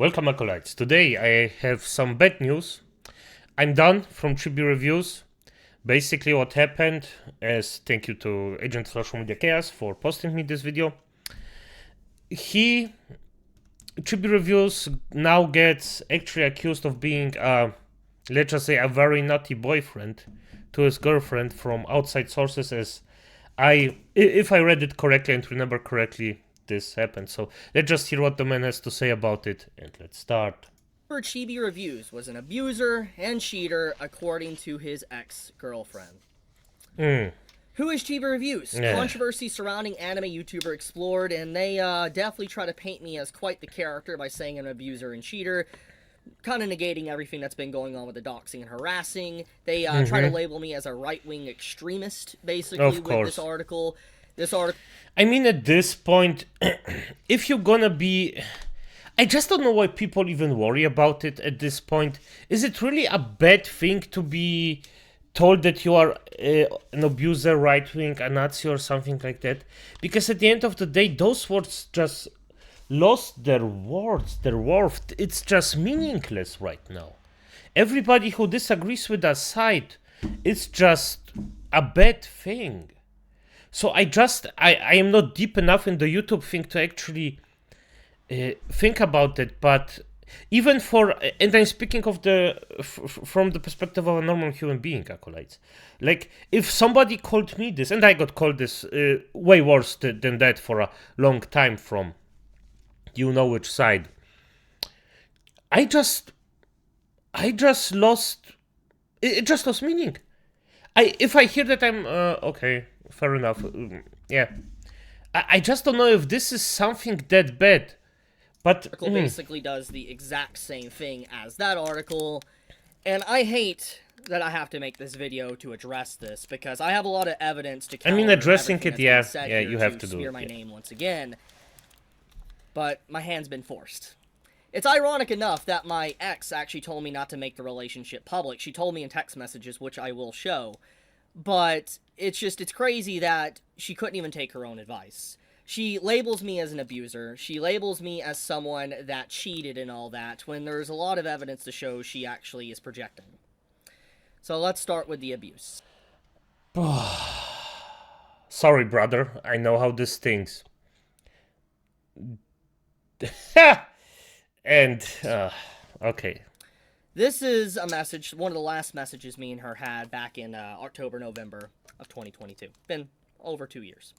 Welcome, acolytes. Today I have some bad news. I'm done from Chibi reviews. Basically, what happened is thank you to Agent Social Media Chaos for posting me this video. Chibi reviews now gets actually accused of being, let's just say, a very naughty boyfriend to his girlfriend from outside sources. As if I read it correctly and remember correctly, this happened. So let's just hear what the man has to say about it, and let's start. Chibi Reviews was an abuser and cheater according to his ex-girlfriend. Who is Chibi Reviews? Controversy surrounding anime YouTuber explored, and they definitely try to paint me as quite the character by saying I'm an abuser and cheater, kind of negating everything that's been going on with the doxing and harassing. They try to label me as a right-wing extremist, basically, with this article. I mean, at this point, if you're gonna be... I just don't know why people even worry about it at this point. Is it really a bad thing to be told that you are an abuser, right-wing, a Nazi or something like that? Because at the end of the day, those words just lost their worth. It's just meaningless right now. Everybody who disagrees with that side, it's just a bad thing. So I am not deep enough in the YouTube thing to actually think about it, but even for, and I'm speaking of from the perspective of a normal human being, acolytes. Like, if somebody called me this, and I got called this way worse than that for a long time from you know which side, I just lost, it just lost meaning. If I hear that, I'm okay, fair enough. Yeah, I just don't know if this is something that bad. But article basically does the exact same thing as that article, and I hate that I have to make this video to address this because I have a lot of evidence to counter. I mean, addressing it, you have to do smear it. My name once again, but my hand's been forced. It's ironic enough that my ex actually told me not to make the relationship public. She told me in text messages, which I will show, but it's crazy that she couldn't even take her own advice. She labels me as an abuser. She labels me as someone that cheated and all that, when there's a lot of evidence to show she actually is projecting. So let's start with the abuse. Sorry, brother. I know how this stings. And, okay. This is a message, one of the last messages me and her had back in October, November of 2022. Been over 2 years.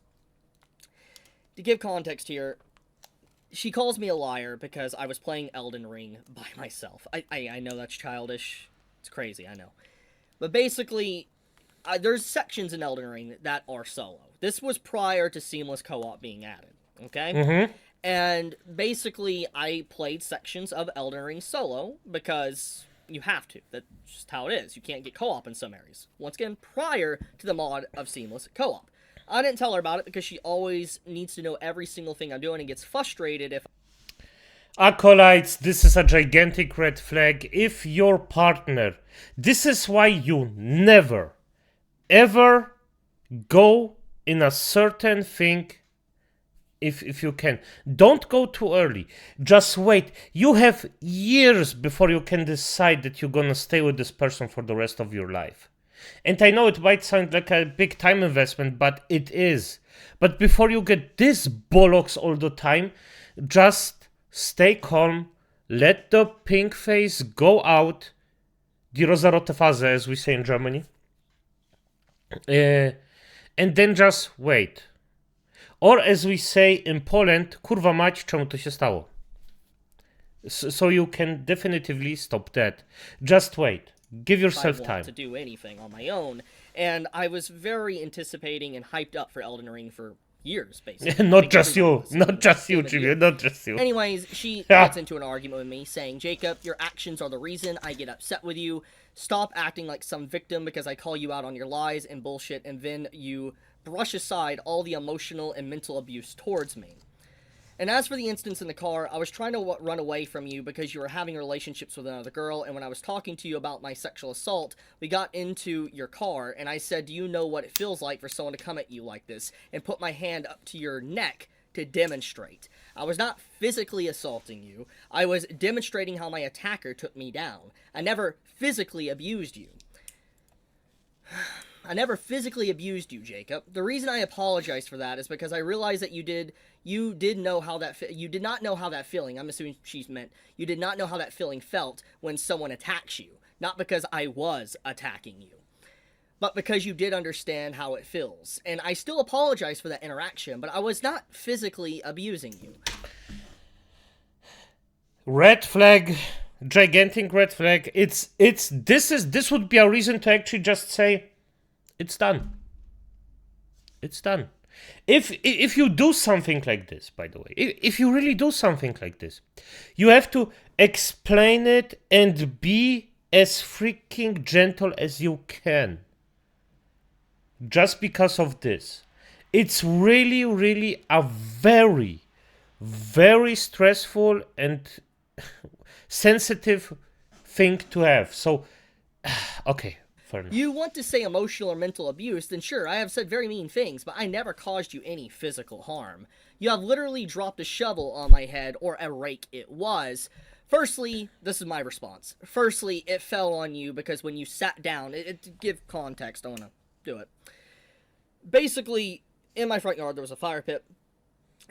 To give context here, she calls me a liar because I was playing Elden Ring by myself. I know that's childish. It's crazy, I know. But basically, there's sections in Elden Ring that are solo. This was prior to seamless co-op being added, okay? And basically, I played sections of Elden Ring solo because you have to. That's just how it is. You can't get co-op in some areas. Once again, prior to the mod of seamless co-op. I didn't tell her about it because she always needs to know every single thing I'm doing and gets frustrated if... Acolytes, this is a gigantic red flag. If your partner... This is why you never, ever go in a certain thing if you can. Don't go too early. Just wait. You have years before you can decide that you're gonna stay with this person for the rest of your life. And I know it might sound like a big time investment, but it is. But before you get this bollocks all the time, just stay calm, let the pink face go out, die rosarote Phase, as we say in Germany, and then just wait. Or as we say in Poland, kurwa mać, czemu to się stało? So you can definitively stop that. Just wait. Give yourself time to do anything on my own, and I was very anticipating and hyped up for Elden Ring for years, basically. Not just you, Chibi, not just you. Anyways, she gets into an argument with me, saying, "Jacob, your actions are the reason I get upset with you. Stop acting like some victim because I call you out on your lies and bullshit, and then you brush aside all the emotional and mental abuse towards me." And as for the instance in the car, I was trying to run away from you because you were having relationships with another girl, and when I was talking to you about my sexual assault, we got into your car, and I said, "Do you know what it feels like for someone to come at you like this and put my hand up to your neck to demonstrate. I was not physically assaulting you. I was demonstrating how my attacker took me down. I never physically abused you. I never physically abused you, Jacob. The reason I apologize for that is because I realized that you did know how that you did not know how that feeling. I'm assuming she's meant you did not know how that feeling felt when someone attacks you. Not because I was attacking you, but because you did understand how it feels. And I still apologize for that interaction, but I was not physically abusing you. Red flag, gigantic red flag. This would be a reason to actually just say, it's done. It's done. If you do something like this, by the way, if you really do something like this, you have to explain it and be as freaking gentle as you can. Just because of this. It's really, really a very, very stressful and sensitive thing to have. So, okay. You want to say emotional or mental abuse, then sure, I have said very mean things, but I never caused you any physical harm. You have literally dropped a shovel on my head, or a rake it was. Firstly, this is my response. Firstly, it fell on you because when you sat down, to give context, I want to do it. Basically, in my front yard, there was a fire pit,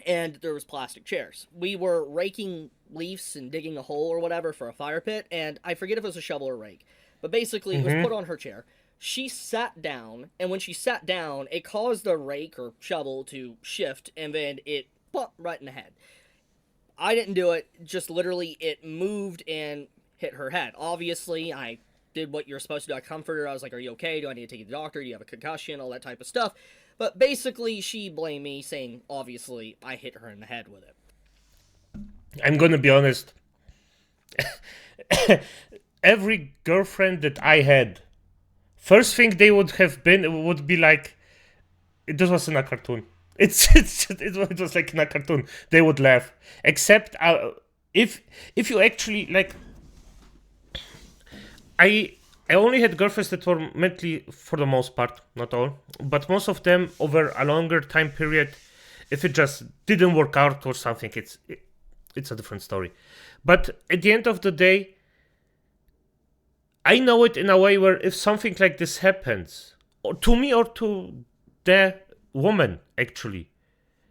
and there was plastic chairs. We were raking leaves and digging a hole or whatever for a fire pit, and I forget if it was a shovel or a rake. But basically, it was put on her chair. She sat down, and when she sat down, it caused the rake or shovel to shift, and then it bumped right in the head. I didn't do it, just literally it moved and hit her head. Obviously, I did what you're supposed to do. I comforted her. I was like, are you okay? Do I need to take you to the doctor? Do you have a concussion? All that type of stuff. But basically, she blamed me, saying, obviously, I hit her in the head with it. I'm gonna be honest. Every girlfriend that I had, first thing they would be like, this was in a cartoon. It was like in a cartoon. They would laugh. Except if you actually like, I only had girlfriends that were mentally, for the most part, not all, but most of them over a longer time period. If it just didn't work out or something, it's a different story. But at the end of the day, I know it in a way where if something like this happens, or to me or to the woman, actually,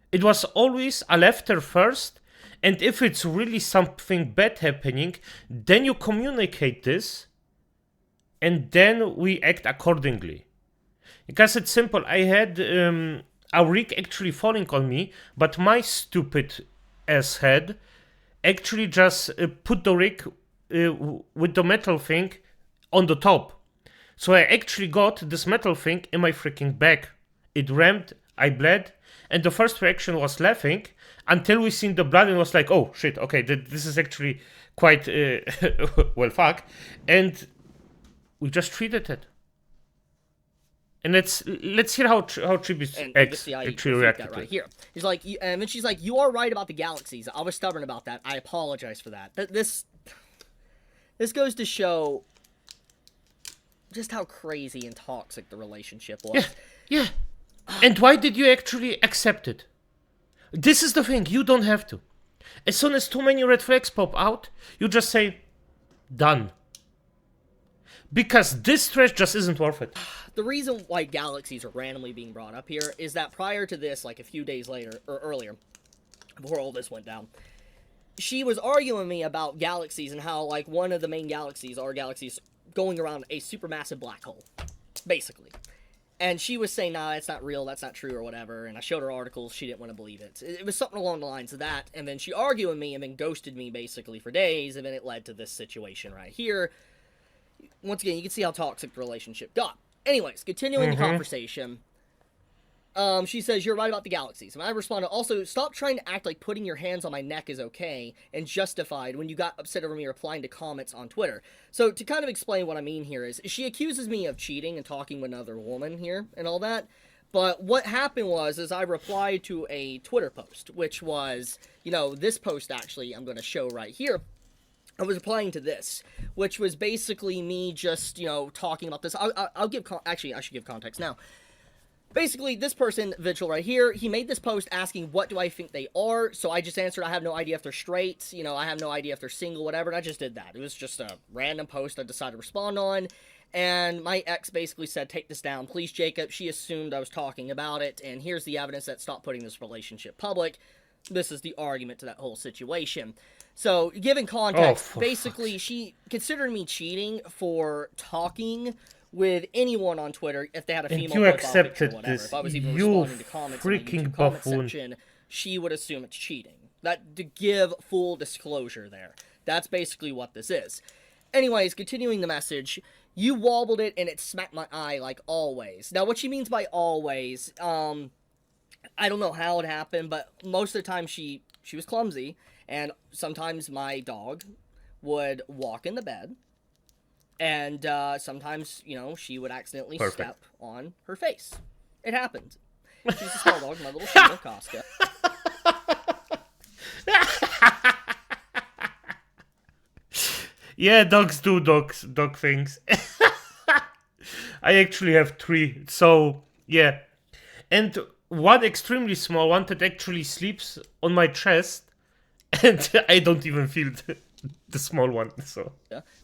it was always I left her first, and if it's really something bad happening, then you communicate this, and then we act accordingly. Because it's simple, I had a rig actually falling on me, but my stupid ass head actually just put the rig with the metal thing on the top. So I actually got this metal thing in my freaking back. It rammed, I bled, and the first reaction was laughing until we seen the blood and was like, oh shit, okay, this is actually quite, well, fuck. And we just treated it. And let's hear how Chibi's ex actually reacted right here. He's like, and then she's like, you are right about the galaxies. I was stubborn about that. I apologize for that. This goes to show just how crazy and toxic the relationship was. Yeah. And why did you actually accept it? This is the thing, you don't have to. As soon as too many red flags pop out, you just say, done. Because this stress just isn't worth it. The reason why galaxies are randomly being brought up here is that prior to this, like a few days later, or earlier, before all this went down, she was arguing with me about galaxies and how, like, one of the main galaxies are galaxies going around a supermassive black hole, basically. And she was saying, nah, that's not real, that's not true, or whatever, and I showed her articles, she didn't want to believe it. It was something along the lines of that, and then she argued with me and then ghosted me, basically, for days, and then it led to this situation right here. Once again, you can see how toxic the relationship got. Anyways, continuing the conversation, she says, you're right about the galaxies. And I responded, also, stop trying to act like putting your hands on my neck is okay and justified when you got upset over me replying to comments on Twitter. So, to kind of explain what I mean here is, she accuses me of cheating and talking with another woman here and all that. But what happened was, is I replied to a Twitter post, which was, this post actually I'm going to show right here. I was replying to this, which was basically me just, talking about this. I'll give, actually, I should give context now. Basically, this person, Vigil right here, he made this post asking, what do I think they are? So I just answered, I have no idea if they're straight, you know, I have no idea if they're single, whatever, and I just did that. It was just a random post I decided to respond on, and my ex basically said, take this down, please, Jacob. She assumed I was talking about it, and here's the evidence that stopped putting this relationship public. This is the argument to that whole situation. So, given context, basically, she considered me cheating for talking with anyone on Twitter if they had a female you profile accepted picture or whatever. this, If I was even you responding to comments in the freaking YouTube comment buffoon. section, she would assume it's cheating. That, to give full disclosure there. That's basically what this is. Anyways, continuing the message, you wobbled it and it smacked my eye like always. Now, what she means by always, I don't know how it happened, but most of the time she was clumsy, and sometimes my dog would walk in the bed, and sometimes, you know, she would accidentally step on her face. It happened. She's a small dog, my little Shiba, Casca. Yeah, dogs do dog things. I actually have 3, so yeah. And one extremely small one that actually sleeps on my chest, and I don't even feel the small one, so.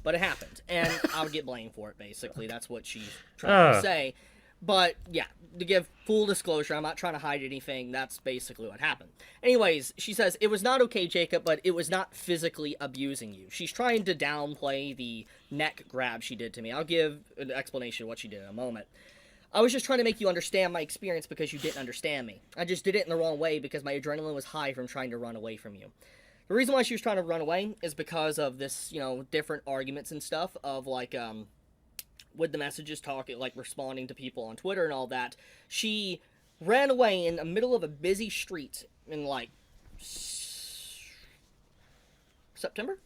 But it happened, and I would get blamed for it, basically. That's what she's trying to say. But, yeah, to give full disclosure, I'm not trying to hide anything. That's basically what happened. Anyways, she says, it was not okay, Jacob, but it was not physically abusing you. She's trying to downplay the neck grab she did to me. I'll give an explanation of what she did in a moment. I was just trying to make you understand my experience because you didn't understand me. I just did it in the wrong way because my adrenaline was high from trying to run away from you. The reason why she was trying to run away is because of this, you know, different arguments and stuff of, like, with the messages talking, like, responding to people on Twitter and all that. She ran away in the middle of a busy street in, like, September?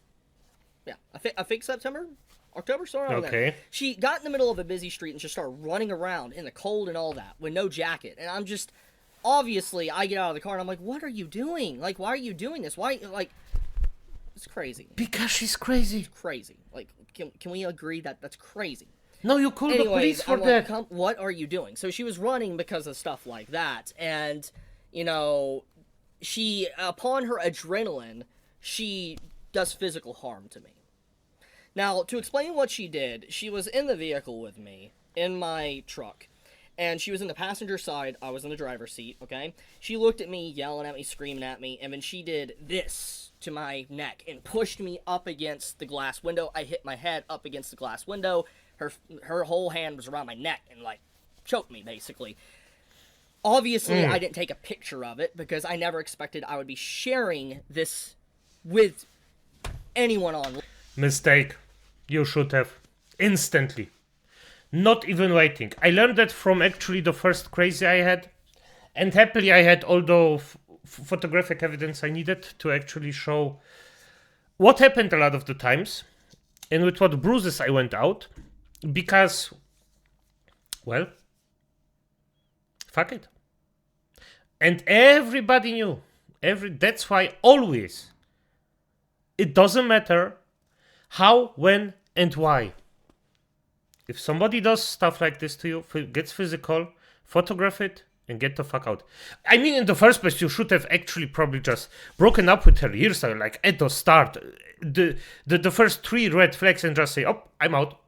Yeah, I think September? October, somewhere around there. She got in the middle of a busy street and just started running around in the cold and all that with no jacket. And I'm just... Obviously, I get out of the car and I'm like, what are you doing? Like, why are you doing this? Why, like... It's crazy. Because she's crazy. It's crazy. Like, can we agree that that's crazy? No, you call the police for that. Like, what are you doing? So she was running because of stuff like that. And, you know, she, upon her adrenaline, she does physical harm to me. Now, to explain what she did, she was in the vehicle with me, in my truck. And she was in the passenger side, I was in the driver's seat, okay? She looked at me, yelling at me, screaming at me, and then she did this to my neck and pushed me up against the glass window. I hit my head up against the glass window. Her whole hand was around my neck and, like, choked me, basically. Obviously, I didn't take a picture of it because I never expected I would be sharing this with anyone online. Mistake. You should have. Instantly. Not even waiting. I learned that from actually the first crazy I had. And happily I had all the photographic evidence I needed to actually show what happened a lot of the times. And with what bruises I went out. Because, well, fuck it. And everybody knew. That's why always, it doesn't matter how, when, and why. If somebody does stuff like this to you, gets physical, photograph it, and get the fuck out. I mean, in the first place, you should have actually probably just broken up with her years ago, like at the start. The first 3 red flags and just say, oh, I'm out.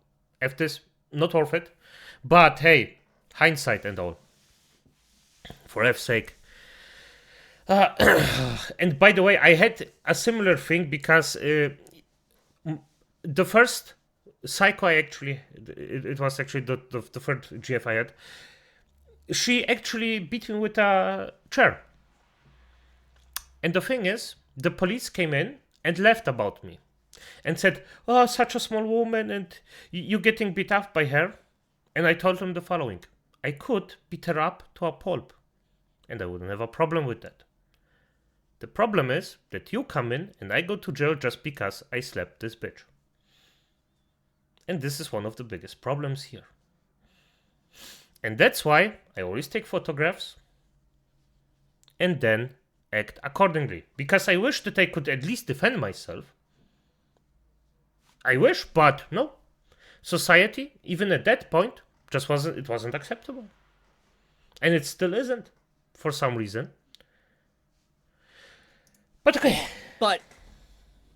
F this, not worth it. But hey, hindsight and all. For F's sake. And by the way, I had a similar thing because the first psycho I actually, it was actually the third GF I had, she actually beat me with a chair. And the thing is, the police came in and laughed about me. And said, oh, such a small woman and you getting beat up by her. And I told them the following. I could beat her up to a pulp. And I wouldn't have a problem with that. The problem is that you come in and I go to jail just because I slapped this bitch. And this is one of the biggest problems here. And that's why I always take photographs and then act accordingly. Because I wish that I could at least defend myself. I wish, but no. Society, even at that point, just wasn't acceptable. And it still isn't, for some reason. But okay. But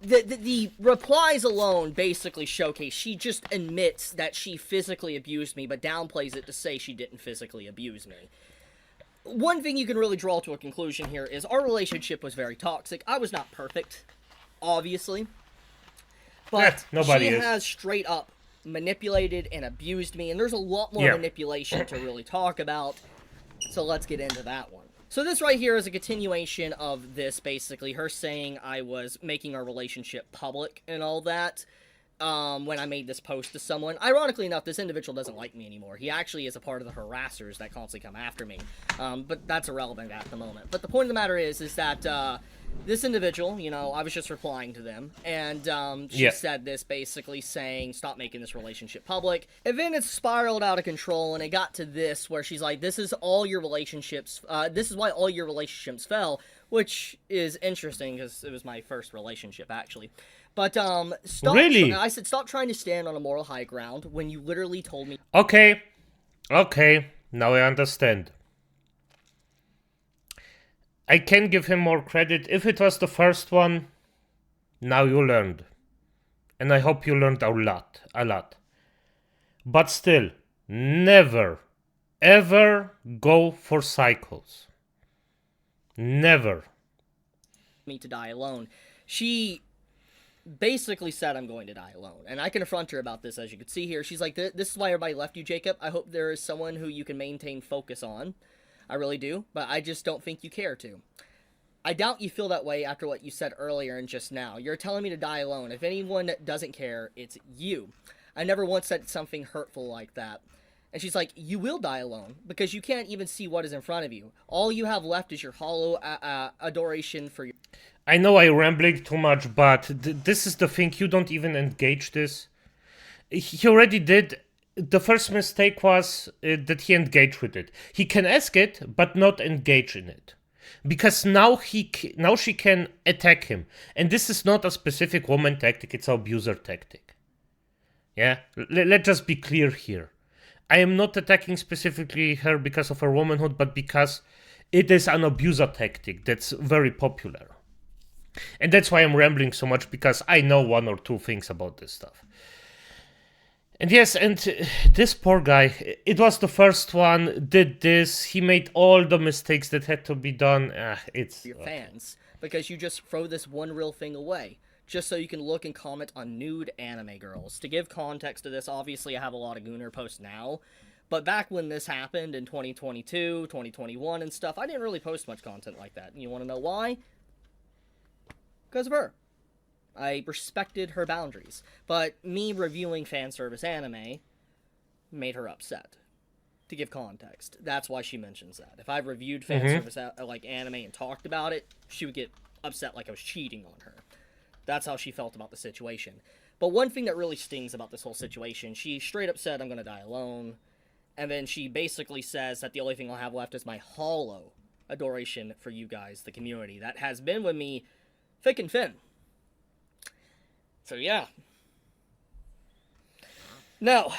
the replies alone basically showcase she just admits that she physically abused me, but downplays it to say she didn't physically abuse me. One thing you can really draw to a conclusion here is our relationship was very toxic. I was not perfect, obviously. But nobody she is. has straight up manipulated and abused me, and there's a lot more manipulation to really talk about. So let's get into that one. So this right here is a continuation of this, basically. Her saying I was making our relationship public and all that when I made this post to someone. Ironically enough, this individual doesn't like me anymore. He actually is a part of the harassers that constantly come after me. But that's irrelevant at the moment. But the point of the matter is that this individual, you know, I was just replying to them, and she said this basically saying, stop making this relationship public. And then it spiraled out of control, and it got to this, where she's like, this is all your relationships, this is why all your relationships fell, which is interesting, because it was my first relationship, actually. But, stop. Really? I said, stop trying to stand on a moral high ground when you literally told me. Okay, now I understand. I can give him more credit. If it was the first one, now you learned. And I hope you learned a lot. But still, never, ever go for cycles. Never. Me to die alone. She basically said I'm going to die alone, and I confront her about this, as you can see here. She's like, this is why everybody left you, Jacob. I hope there is someone who you can maintain focus on. I really do, but I just don't think you care to. I doubt you feel that way after what you said earlier and just now. You're telling me to die alone. If anyone doesn't care, it's you. I never once said something hurtful like that. And she's like, you will die alone, because you can't even see what is in front of you. All you have left is your hollow adoration for your... I know I'm rambling too much, but this is the thing. You don't even engage this. He already did. The first mistake was that he engaged with it. He can ask it, but not engage in it. Because now she can attack him. And this is not a specific woman tactic, it's an abuser tactic. Yeah? Let's just be clear here. I am not attacking specifically her because of her womanhood, but because it is an abuser tactic that's very popular. And that's why I'm rambling so much, because I know one or two things about this stuff. And yes, and this poor guy, it was the first one, did this, he made all the mistakes that had to be done. It's your fans, because you just throw this one real thing away, just so you can look and comment on nude anime girls. To give context to this, obviously I have a lot of Gooner posts now, but back when this happened in 2022, 2021 and stuff, I didn't really post much content like that. And you want to know why? Because of her. I respected her boundaries, but me reviewing fan service anime made her upset. To give context, that's why she mentions that. If I reviewed fan service like anime and talked about it, she would get upset like I was cheating on her. That's how she felt about the situation. But one thing that really stings about this whole situation, she straight up said, I'm gonna die alone, and then she basically says that the only thing I'll have left is my hollow adoration for you guys, the community, that has been with me thick and thin. So yeah. Now,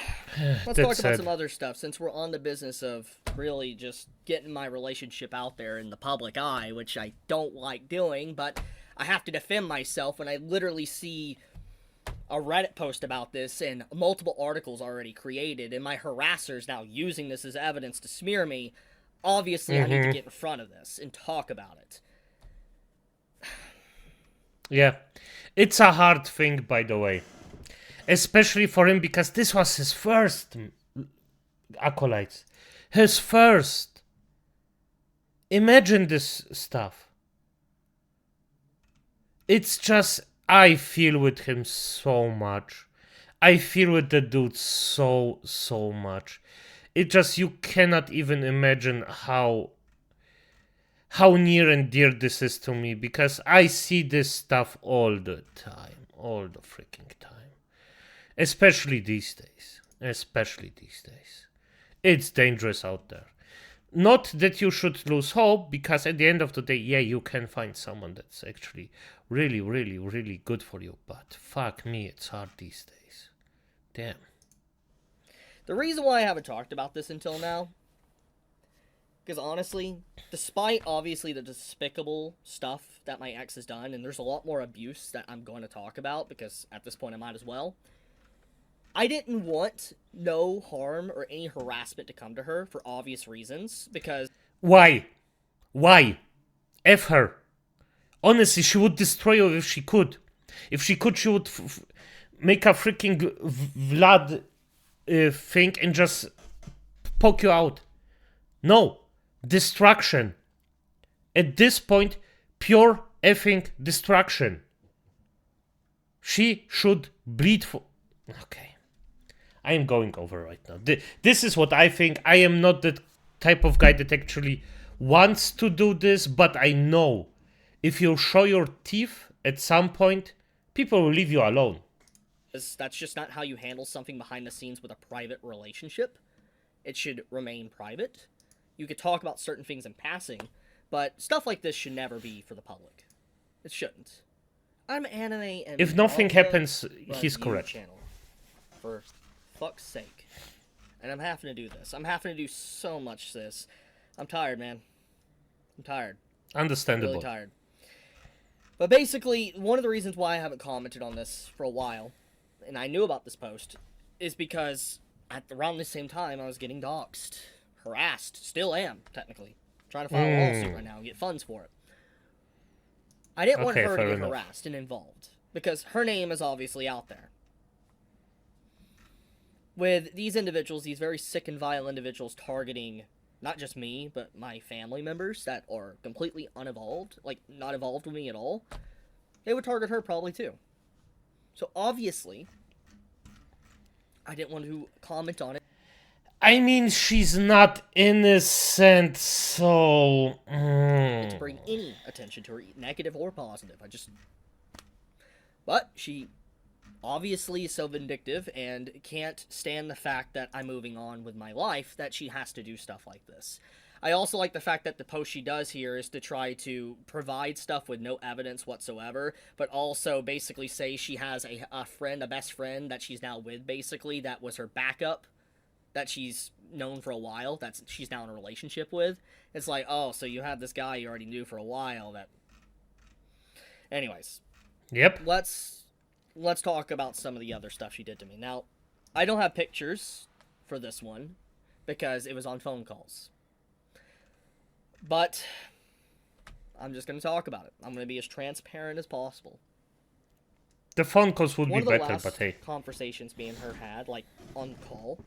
let's talk about some other stuff, since we're on the business of really just getting my relationship out there in the public eye, which I don't like doing, but I have to defend myself when I literally see a Reddit post about this and multiple articles already created, and my harassers now using this as evidence to smear me. Obviously, I need to get in front of this and talk about it. Yeah, it's a hard thing, by the way. Especially for him, because this was his first acolytes. His first. Imagine this stuff. It's just, I feel with him so much. I feel with the dude so much. It just, you cannot even imagine how near and dear this is to me, because I see this stuff all the time. All the freaking time. Especially these days. It's dangerous out there. Not that you should lose hope, because at the end of the day, yeah, you can find someone that's actually really, really, really good for you. But fuck me, it's hard these days. Damn. The reason why I haven't talked about this until now Because honestly, despite obviously the despicable stuff that my ex has done, and there's a lot more abuse that I'm going to talk about, because at this point I might as well, I didn't want no harm or any harassment to come to her for obvious reasons, because... Why? Why? F her. Honestly, she would destroy you if she could. If she could, she would make a freaking Vlad thing and just poke you out. No. Destruction. At this point, pure effing destruction. She should bleed for... Okay. I am going over right now. This is what I think. I am not the type of guy that actually wants to do this, but I know if you show your teeth at some point, people will leave you alone. That's just not how you handle something behind the scenes with a private relationship. It should remain private. You could talk about certain things in passing, but stuff like this should never be for the public. It shouldn't. I'm anime and... If nothing happens, he's correct. Channel. For fuck's sake. And I'm having to do this. I'm having to do so much this. I'm tired, man. I'm tired. Understandable. I'm really tired. But basically, one of the reasons why I haven't commented on this for a while, and I knew about this post, is because at around the same time I was getting doxxed. Harassed. Still am, technically. Trying to file a lawsuit right now and get funds for it. I didn't want her to get harassed and involved, because her name is obviously out there. With these individuals, these very sick and vile individuals targeting not just me, but my family members that are completely uninvolved, like not involved with me at all, they would target her probably too. So obviously, I didn't want to comment on it. I mean, she's not innocent, so... To bring any attention to her, negative or positive. But she obviously is so vindictive and can't stand the fact that I'm moving on with my life that she has to do stuff like this. I also like the fact that the post she does here is to try to provide stuff with no evidence whatsoever, but also basically say she has a friend, a best friend that she's now with, basically, that was her backup, that she's known for a while, that she's now in a relationship with. It's like, oh, so you had this guy you already knew for a while that... Anyways. Yep. Let's talk about some of the other stuff she did to me. Now, I don't have pictures for this one, because it was on phone calls. But, I'm just going to talk about it. I'm going to be as transparent as possible. The phone calls would be better, but hey. One of the last conversations me and her had, like, on call,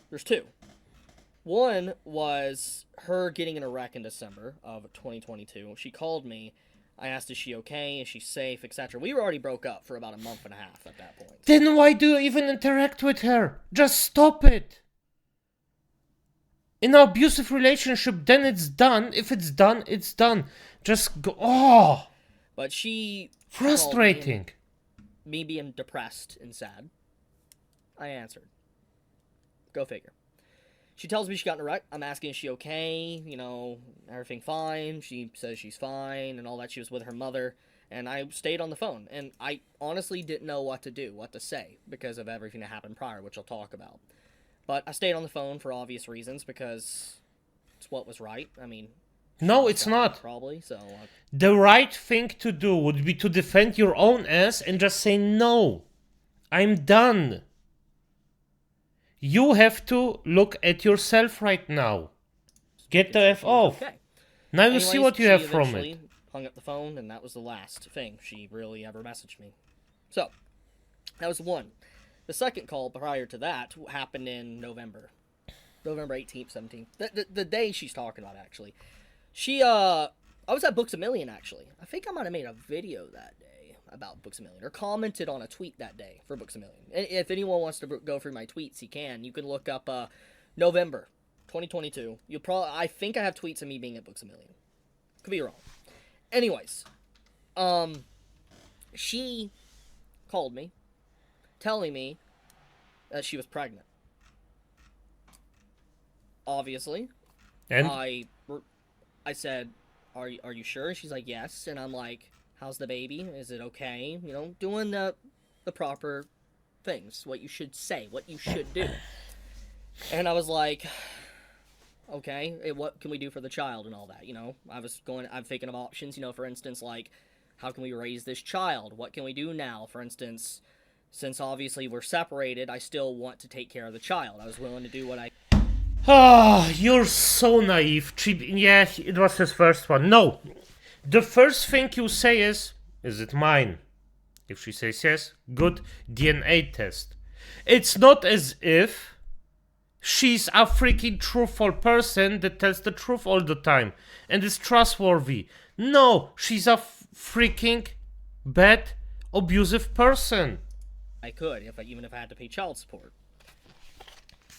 there's two. One was her getting in a wreck in December of 2022. She called me. I asked, is she okay? Is she safe? Etc. We were already broke up for about a month and a half at that point. Then why do you even interact with her? Just stop it. In an abusive relationship, then it's done. If it's done, it's done. Just go. Oh. But she... Frustrating. Me being depressed and sad. I answered. Go figure. She tells me she got in a wreck. I'm asking, is she okay? You know, everything fine? She says she's fine and all that. She was with her mother. And I stayed on the phone. And I honestly didn't know what to do, what to say, because of everything that happened prior, which I'll talk about. But I stayed on the phone for obvious reasons, because it's what was right. I mean... No, it's not. Probably, so... The right thing to do would be to defend your own ass and just say, no, I'm done. You have to look at yourself right now. Get the F off. Okay. Now you see what you have from it. Hung up the phone, and that was the last thing she really ever messaged me. So, that was one. The second call prior to that happened in November. November 18th, 17th. The day she's talking about, actually. I was at Books A Million, actually. I think I might have made a video that day about Books A Million, or commented on a tweet that day for Books A Million. And if anyone wants to go through my tweets, he can. You can look up November 2022. I think I have tweets of me being at Books A Million. Could be wrong. Anyways, she called me, telling me that she was pregnant. Obviously. And? I said, are you sure? She's like, yes. And I'm like, how's the baby? Is it okay? You know, doing the proper things. What you should say. What you should do. And I was like, Okay, what can we do for the child and all that? I'm thinking of options. For instance, like, how can we raise this child? What can we do now? For instance, since obviously we're separated, I still want to take care of the child. I was willing to do what I. Ah, you're so naive, Chibi. Yeah, it was his first one. No, the first thing you say is it mine? If she says yes, good, DNA test. It's not as if she's a freaking truthful person that tells the truth all the time and is trustworthy. No, she's a freaking bad, abusive person. I could, even if I had to pay child support.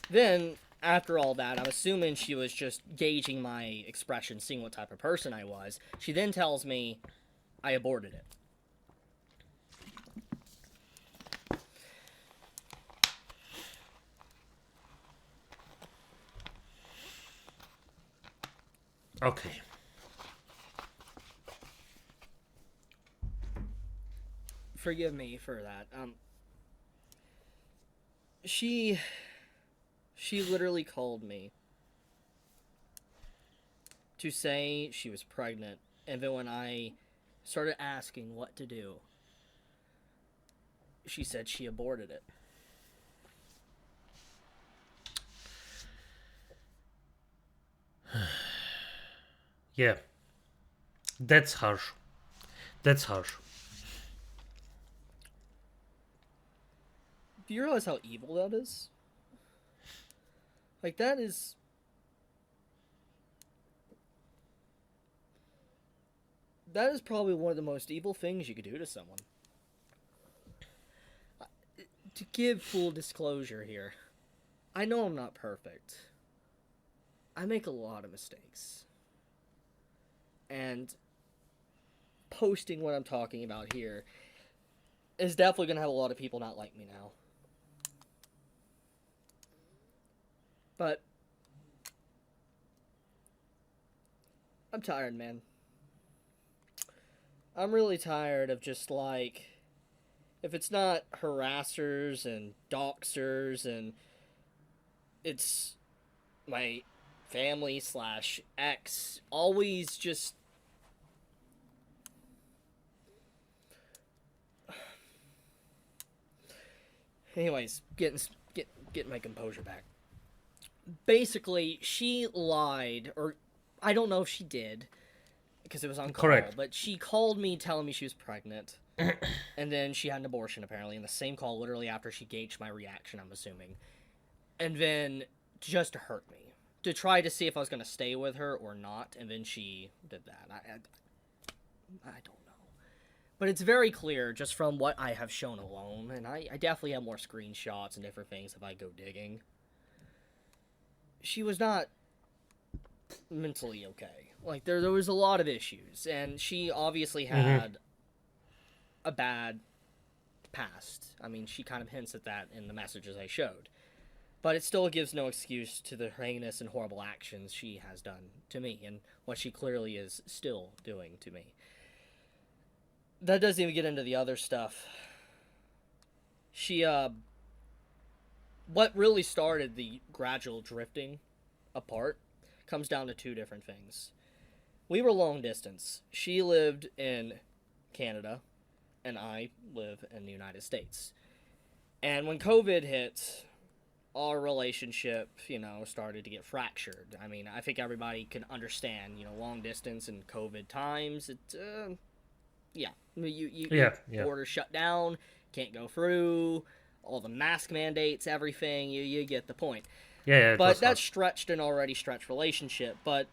Then, after all that, I'm assuming she was just gauging my expression, seeing what type of person I was. She then tells me I aborted it. Okay. Forgive me for that. She literally called me to say she was pregnant, and then when I started asking what to do, she said she aborted it. Yeah. That's harsh. That's harsh. Do you realize how evil that is? Like, that is probably one of the most evil things you could do to someone. To give full disclosure here, I know I'm not perfect. I make a lot of mistakes. And posting what I'm talking about here is definitely going to have a lot of people not like me now. But I'm tired, man. I'm really tired of just like, if it's not harassers and doxers and it's my family / ex, always just anyways, getting my composure back. Basically, she lied, or I don't know if she did, because it was on call, Correct. but she called me telling me she was pregnant, and then she had an abortion, apparently, in the same call, literally after she gauged my reaction, I'm assuming. And then, just to hurt me. To try to see if I was going to stay with her or not, and then she did that. I don't know. But it's very clear, just from what I have shown alone, and I definitely have more screenshots and different things if I go digging. She was not mentally okay. Like, there was a lot of issues, and she obviously had a bad past. I mean, she kind of hints at that in the messages I showed. But it still gives no excuse to the heinous and horrible actions she has done to me, and what she clearly is still doing to me. That doesn't even get into the other stuff. She, what really started the gradual drifting apart comes down to two different things. We were long distance. She lived in Canada, and I live in the United States. And when COVID hit, our relationship, started to get fractured. I mean, I think everybody can understand, long distance and COVID times. Borders shut down, can't go through, all the mask mandates, everything. You get the point. Yeah. But that stretched an already stretched relationship. But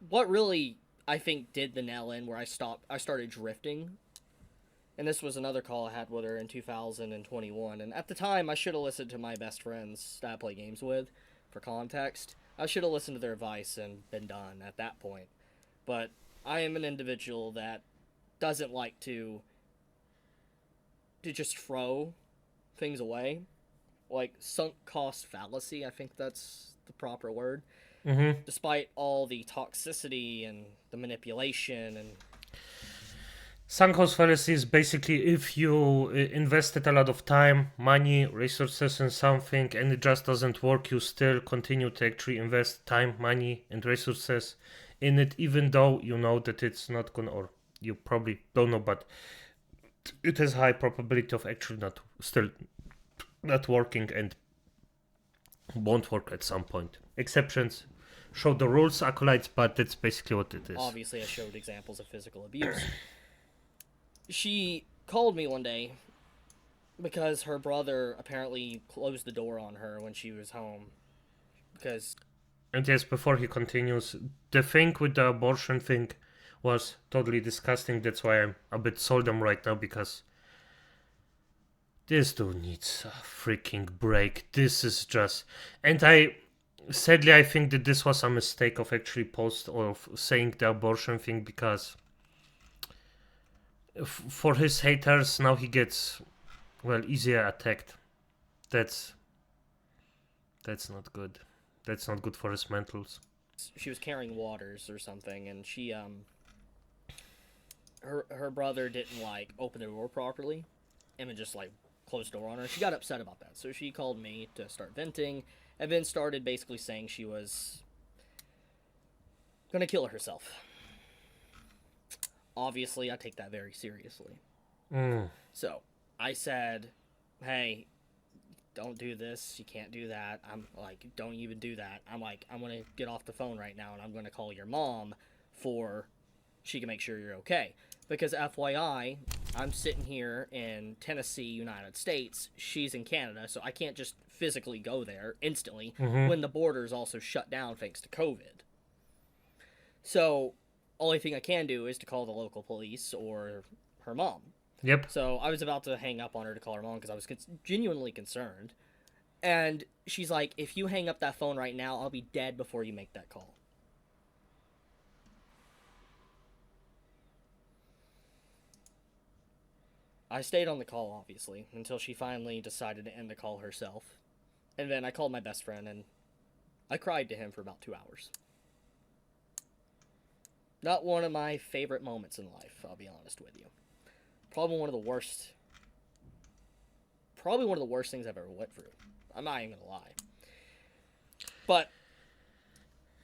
what really, I think, did the nail in where I started drifting. And this was another call I had with her in 2021. And at the time, I should have listened to my best friends that I play games with, for context. I should have listened to their advice and been done at that point. But I am an individual that doesn't like to just throw things away. Like, sunk cost fallacy, I think that's the proper word. Despite all the toxicity and the manipulation and... Sunk cost fallacy is basically if you invested a lot of time, money, resources in something and it just doesn't work, you still continue to actually invest time, money, and resources in it, even though you know that it's not gonna, or you probably don't know, but it has high probability of actually not still not working and won't work at some point. Exceptions show the rules, acolytes, but that's basically what it is. Obviously, I showed examples of physical abuse. She called me one day because her brother apparently closed the door on her when she was home. Because And yes, before he continues, the thing with the abortion thing was totally disgusting. That's why I'm a bit solemn right now, because this dude needs a freaking break. This is just. And sadly, I think that this was a mistake of actually post or of saying the abortion thing, because for his haters, now he gets, well, easier attacked. That's not good. That's not good for his mentals. she was carrying waters or something, and she her brother didn't like open the door properly, and then just like closed the door on her. She got upset about that, so she called me to start venting, and then started basically saying she was gonna kill herself. Obviously, I take that very seriously. So I said, "Hey, don't do this. You can't do that." I'm like, "Don't even do that." I'm like, "I'm gonna get off the phone right now, and I'm gonna call your mom for she can make sure you're okay." Because FYI, I'm sitting here in Tennessee, United States. She's in Canada, so I can't just physically go there instantly when the border is also shut down thanks to COVID. So, only thing I can do is to call the local police or her mom. Yep. So I was about to hang up on her to call her mom because I was genuinely concerned. And she's like, "If you hang up that phone right now, I'll be dead before you make that call." I stayed on the call, obviously, until she finally decided to end the call herself. And then I called my best friend, and I cried to him for about 2 hours. Not one of my favorite moments in life, I'll be honest with you. Probably one of the worst things I've ever went through. I'm not even gonna lie. But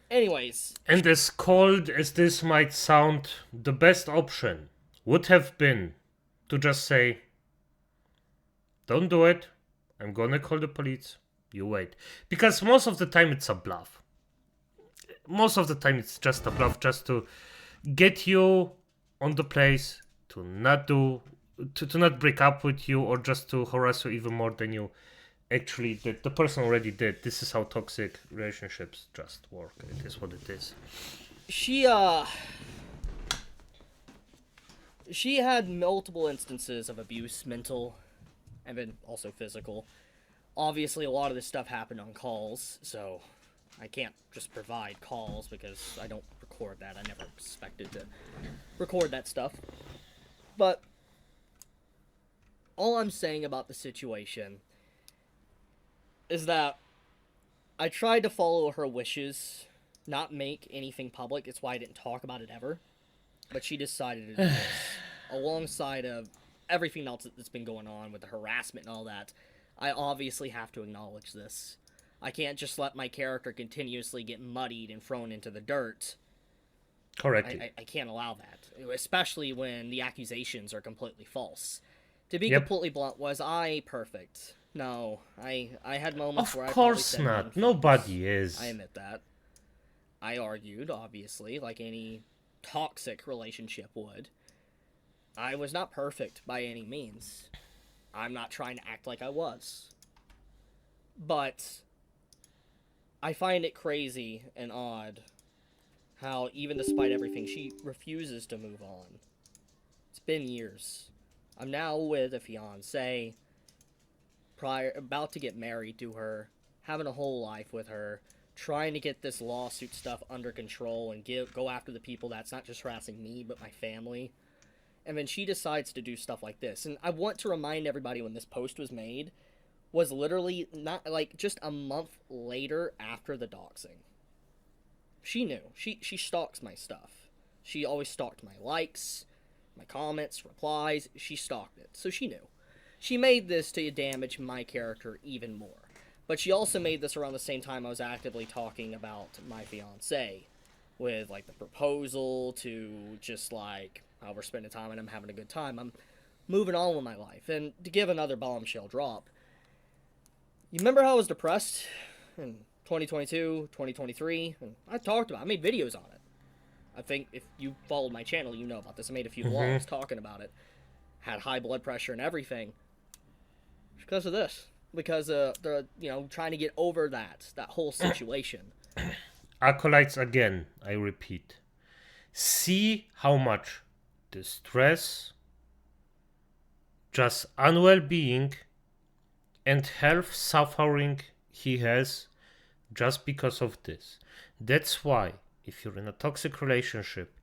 anyways, And as cold as this might sound, the best option would have been to just say, "Don't do it. I'm gonna call the police. You wait." Because most of the time it's a bluff. Most of the time it's just a bluff, just to get you on the place, to not break up with you, or just to harass you even more than you actually did. The person already did. This is how toxic relationships just work. It is what it is. she had multiple instances of abuse, mental and then also physical. Obviously, a lot of this stuff happened on calls, so I can't just provide calls because I don't record that. I never expected to record that stuff. But all I'm saying about the situation is that I tried to follow her wishes, not make anything public. It's why I didn't talk about it ever. But she decided to do this. Alongside of everything else that's been going on with the harassment and all that, I obviously have to acknowledge this. I can't just let my character continuously get muddied and thrown into the dirt. Correctly. I can't allow that, especially when the accusations are completely false. To be Yep. completely blunt, was I perfect? No, I had moments Of where I probably course said mean not. things. Nobody is. I admit that. I argued, obviously, like any toxic relationship would. I was not perfect by any means. I'm not trying to act like I was. But I find it crazy and odd how, even despite everything, she refuses to move on. It's been years. I'm now with a fiance, about to get married to her, having a whole life with her, trying to get this lawsuit stuff under control and go after the people that's not just harassing me, but my family. And then she decides to do stuff like this. And I want to remind everybody, when this post was made, was literally not like just a month later after the doxing. She knew. She stalks my stuff. She always stalked my likes. my comments, replies. She stalked it, so she knew. She made this to damage my character even more. But she also made this around the same time I was actively talking about my fiancé. With, like, the proposal to just, like, how we're spending time and I'm having a good time. I'm moving on with my life. And to give another bombshell drop, you remember how I was depressed in 2022, 2023? And I talked about it. I made videos on it. I think if you followed my channel, you know about this. I made a few vlogs talking about it. Had high blood pressure and everything. Because of this. Because they're, trying to get over that whole situation. Acolytes, again, I repeat. See how much distress, just unwell being, and health suffering he has just because of this. That's why, if you're in a toxic relationship,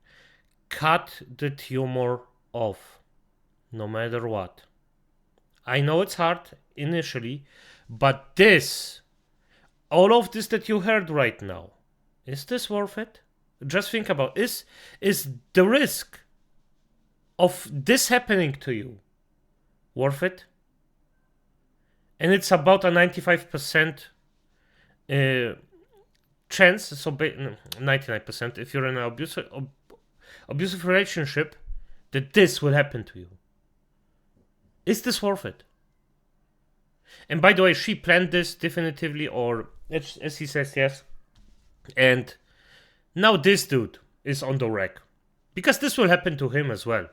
cut the tumor off, no matter what. I know it's hard initially, but all of this that you heard right now, is this worth it? Just think about, is the risk of this happening to you worth it? And it's about a 95% chance, so 99% if you're in an abusive relationship, that this will happen to you. Is this worth it? And by the way, she planned this definitively, or as he says, yes. And now this dude is on the rack. Because this will happen to him as well.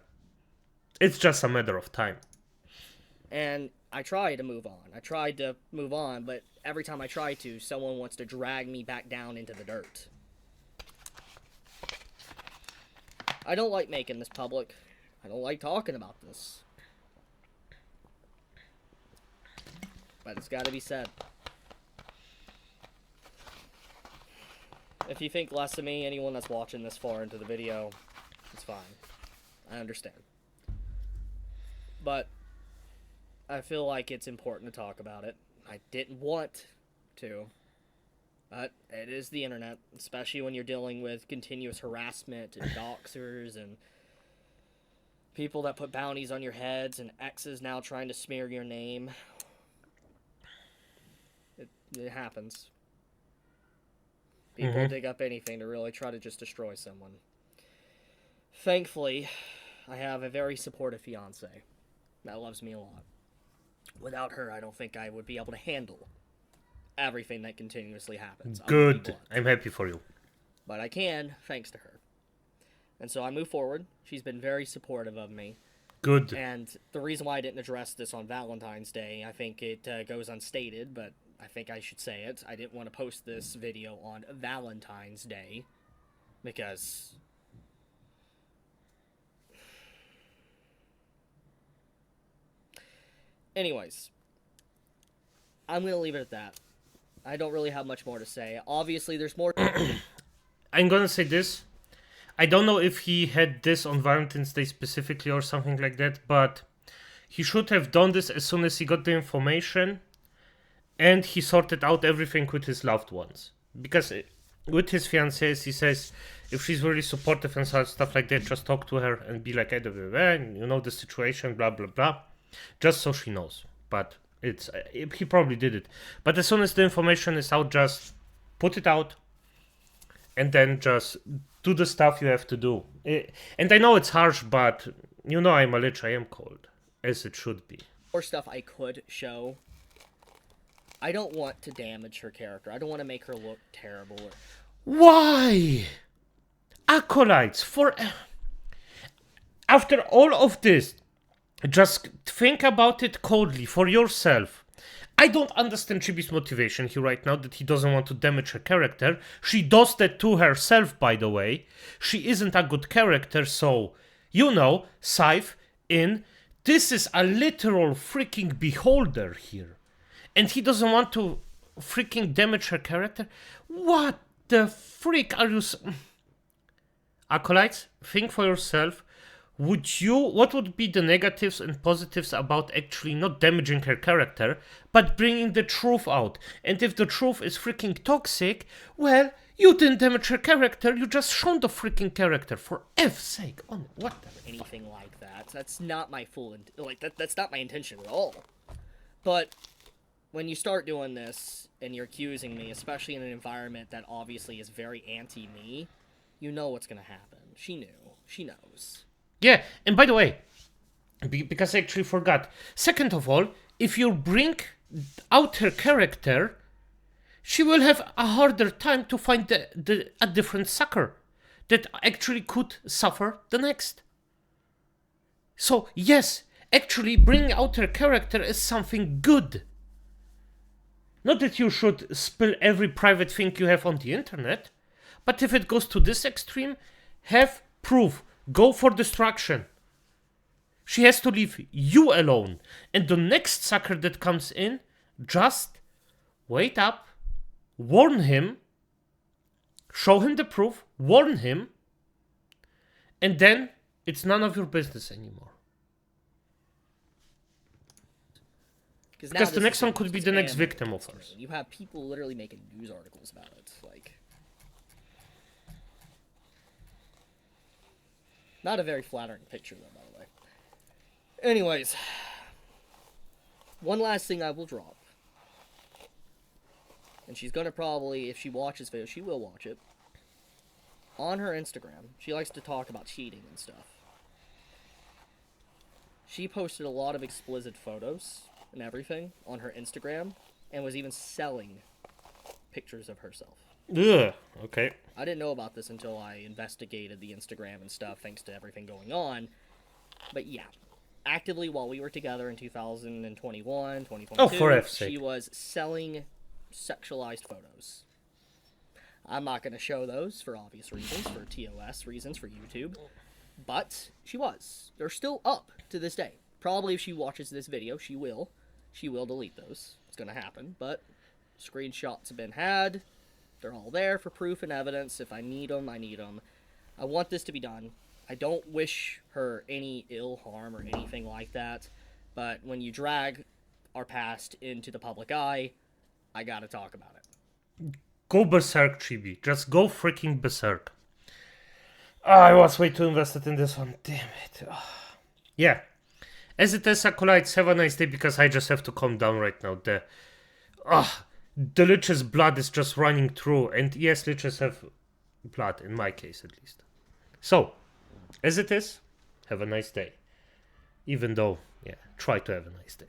It's just a matter of time. And I tried to move on. But every time I try to, someone wants to drag me back down into the dirt. I don't like making this public. I don't like talking about this. But it's gotta be said. If you think less of me, anyone that's watching this far into the video, it's fine. I understand. But I feel like it's important to talk about it. I didn't want to, but it is the internet, especially when you're dealing with continuous harassment and doxers and people that put bounties on your heads and exes now trying to smear your name. It happens. People dig up anything to really try to just destroy someone. Thankfully, I have a very supportive fiance that loves me a lot. Without her, I don't think I would be able to handle everything that continuously happens. Good. I'm happy for you. But I can, thanks to her. And so I move forward. She's been very supportive of me. Good. And the reason why I didn't address this on Valentine's Day, I think it goes unstated, but I think I should say it. I didn't want to post this video on Valentine's Day because anyways, I'm going to leave it at that. I don't really have much more to say. Obviously, there's more. I'm going to say this. I don't know if he had this on Valentine's Day specifically or something like that, but he should have done this as soon as he got the information and he sorted out everything with his loved ones. Because with his fiancée, he says, if she's really supportive and stuff like that, just talk to her and be like, you know the situation, blah, blah, blah. Just so she knows. But he probably did it. But as soon as the information is out, just put it out. And then just do the stuff you have to do. And I know it's harsh, but you know I'm a lich, I am cold. As it should be. More stuff I could show. I don't want to damage her character. I don't want to make her look terrible. Why? Acolytes, after all of this, just think about it coldly for yourself. I don't understand Chibi's motivation here right now, that he doesn't want to damage her character. She does that to herself, by the way. She isn't a good character, so, Scythe in. This is a literal freaking beholder here. And he doesn't want to freaking damage her character? What the freak are you... Acolytes, think for yourself. What would be the negatives and positives about actually not damaging her character, but bringing the truth out? And if the truth is freaking toxic, well, You didn't damage her character, you just shown the freaking character, for F's sake. What the anything fuck? like that. That's not my that's not my intention at all. But when you start doing this and you're accusing me, especially in an environment that obviously is very anti-me, you know what's gonna happen. She knew. She knows. Yeah, and by the way, because I actually forgot. Second of all, if you bring out her character, she will have a harder time to find a different sucker that actually could suffer the next. So yes, actually bringing out her character is something good. Not that you should spill every private thing you have on the internet, but if it goes to this extreme, have proof. Go for destruction. She has to leave you alone. And the next sucker that comes in, just wait up, warn him, show him the proof, warn him, and then it's none of your business anymore. Because the next one could be the next victim of ours. You have people literally making news articles about it. Like, not a very flattering picture, though, by the way. Anyways, one last thing I will drop. And she's gonna probably, if she watches video, she will watch it. On her Instagram, she likes to talk about cheating and stuff. She posted a lot of explicit photos and everything on her Instagram, and was even selling pictures of herself. Ugh, okay. I didn't know about this until I investigated the Instagram and stuff, thanks to everything going on. But yeah, actively while we were together in 2021, 2022, she was selling sexualized photos. I'm not going to show those for obvious reasons, for TOS reasons, for YouTube. But she was. They're still up to this day. Probably if she watches this video, she will. She will delete those. It's going to happen. But screenshots have been had. They're all there for proof and evidence. If I need them, I need them. I want this to be done. I don't wish her any ill harm or anything like that. But when you drag our past into the public eye, I gotta talk about it. Go berserk, Chibi. Just go freaking berserk. I was way too invested in this one. Damn it. Yeah. As it is, Acolytes, have a nice day, because I just have to calm down right now. The Lich's blood is just running through. And yes, Liches have blood, in my case at least. So, as it is, have a nice day. Even though, yeah, try to have a nice day.